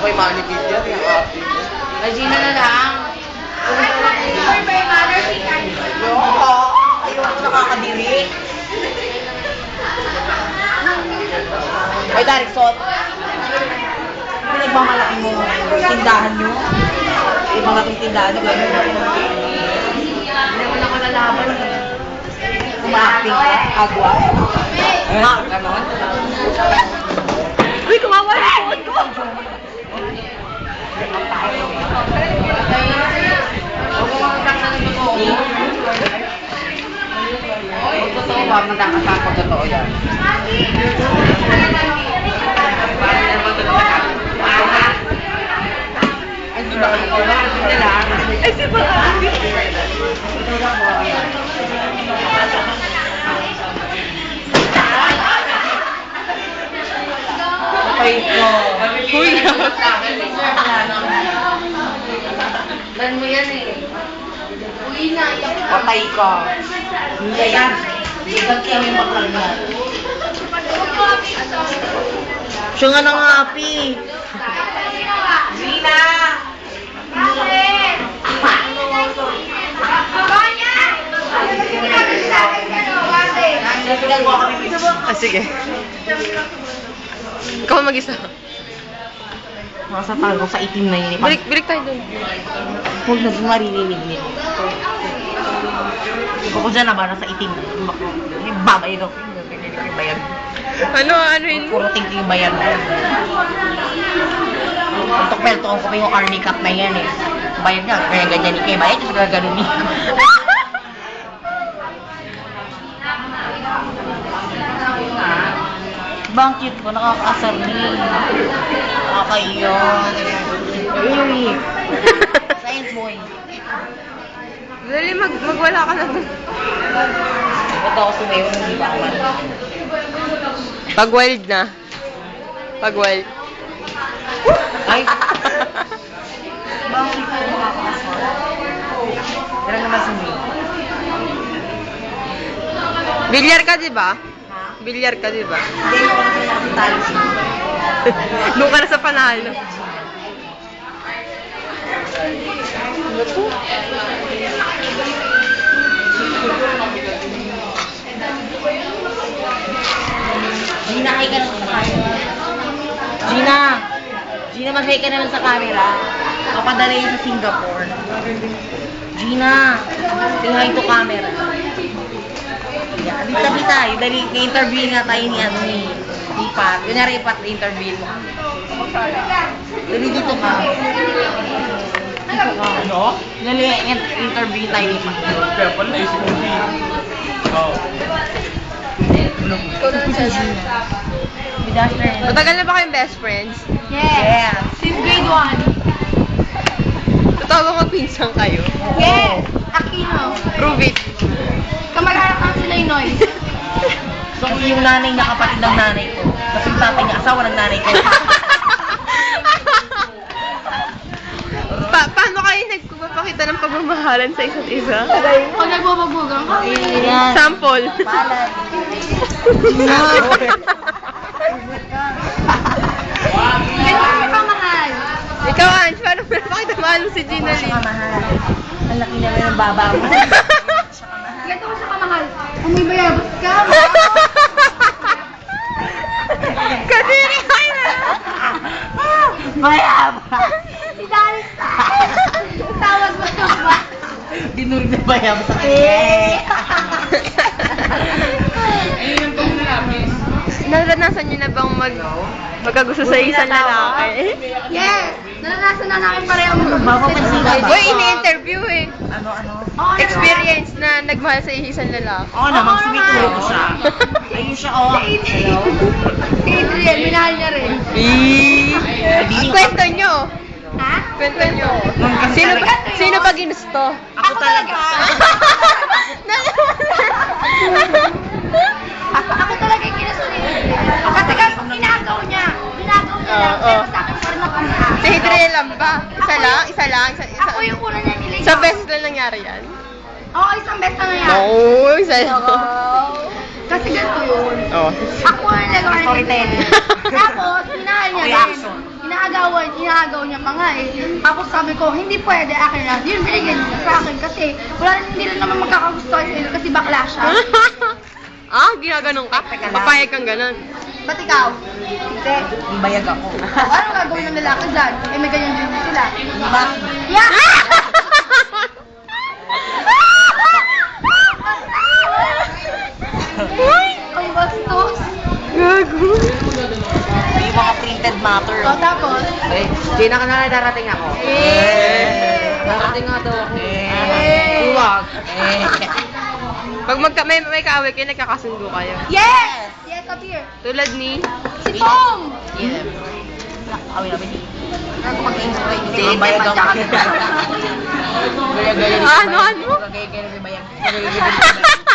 may manipid yan, yung ate. Ay, Gina na lang. Ayaw ko nakakadiri. Ay, Derek, Sot. Pinagmamalaki mo tindahan nyo. Yung mga tindahan nyo, gano'n. Hindi mo na ko lalaban. Kumaaping ka, agwa. Ha, gano'n. Uy, kumawa yung phone ko! Huwag mo makakak na ng totoo. Huwag totoo ba? Magkakasak ko totoo yan. Ay, di ba kayo? Ay, si Baka! Ay, ko. Uy, lan mo yan eh. Uy na, iyak na. Patay ka. Hindi yan. Ikat kami makarga. Siya nga nangapi. Zina! Sige. Ikaw mag-isa. Nasa tago sa itim na yun. Balik tayo dun. Huwag na doon maririnig niya. Ako dyan naman, nasa itim. Babayad ako. Hindi ko yung bayad. Ano yun? Puro tingko yung bayad. Untuk pelto ko pa yung Arnie Cup na yan eh. Bayad nga, kaya ganyan ni Kay. Bayad, kasi gano'n ni. Bang cute ko, nakakaasar ni. Nakakaiyon. Uy. Science boy. Dali, magwala ka na dun. Ba't ako sumayo, hindi pa ako man. Pag wild na. Pag wild. Ay! Bang cute ko, nakakaasar. Pero naman sumayo. Bilyar ka, di ba? Bilyar ka, di ba? Hindi ko na pinakitalo siya. Doon ka na sa panalo. Ano to? Gina, hi ka naman sa camera. Gina! Gina, mag-hi ka naman sa camera. Papadala yun sa Singapore. Gina! Say hi to camera. Yeah, di tabi tayo. Dali, na-interview nga tayo ni ano ni Ipat. Kunyari Ipat, na-interview mo. Dali dito ka. Dito ka. Ano? Dali, interview tayo ni Ipat. Kaya pala naisip ko din. Oo. Ikaw na siya. Disaster. Matagal na ba kayong best friends? Yeah. Since grade 1. Totoo ba magpinsan kayo? Yes! Aquino. Prove it. Kamag-anak lang sila yung noise. So, yung nanay niya, kapatid ng nanay ko. Kasi yung tatay niya, asawa ng nanay ko. Paano kayo nagpapakita ng pagmamahalan sa isa't isa? Pag nagbubagbugan ka. Yan. Sample. Palad. Ganun ka kamahal. Ikaw, Ange, paano pinapakita mahal mo si Gina Siya Lynn? kamahal. Ang laki naman ng baba mo. Ganito ko siya kamahal. Kung may bayabas ka, Kadiri kayo na! Bayaba! si Daris. Tawag mo ito ba? Dinurig na bayaba sa kanya. Naranasan niyo na bang magkagusto sa isang lalaki? Yes! Naranasan na namin pareho mag Mapapansin ka ba? Uy, ini-interview eh. Ano? Experience na nagmahal sa isang lalaki. Oo naman, sumituro ko siya. Ayun siya, oh. Hello? Adrian, minahal niya rin. Kwento nyo. Ha? Kwento nyo. Kasi Sino ba ginusto? Ako talaga. Ako talaga yung kinasunod niya. Kasi inagaw niya. Inagaw niya lang. Oo. Pero sa akin pa rin nakamahal. Si Adriel lang ba? Isa lang? Ako yung una niya niligaw. Sa best lang nangyari yan? Oo, isang best na yan. No, isa lang. Kasi ganito yun. Oh. Ako ang nagawa niya. Storytelling. Tapos, minahal niya din. Reaction. Minahal inaagaw niya pa nga eh. Tapos sabi ko, hindi pwede, akin na. Yun, binigyan niya sa akin kasi hindi rin naman magkakagusto sa'yo kasi bakla siya. Ginaganon ka? Teka lang. Papayag kang ganon. Ba't ikaw? Hindi. May bayag ako. Anong gagawin ng lalaki dyan? Eh, may ganyan din sila. Diba? Yeah! Ang bastos. Gago. May mga printed matter. O, tapos? Eh, Gina ka na darating ako. Darating nga daw ako. Huwag. Pag may kaaway kayo, nagkakasundo kayo. Yes! Yes, up here. Tulad ni... Si Pong! Yeah. Nakakawin namin ni... Mag-enjoy. Hindi, Hindi, bayag ako. pagkakasal. Bayag-bayag. Ano? Gagay-gay na may bayag. Gagay-gay na may bayag.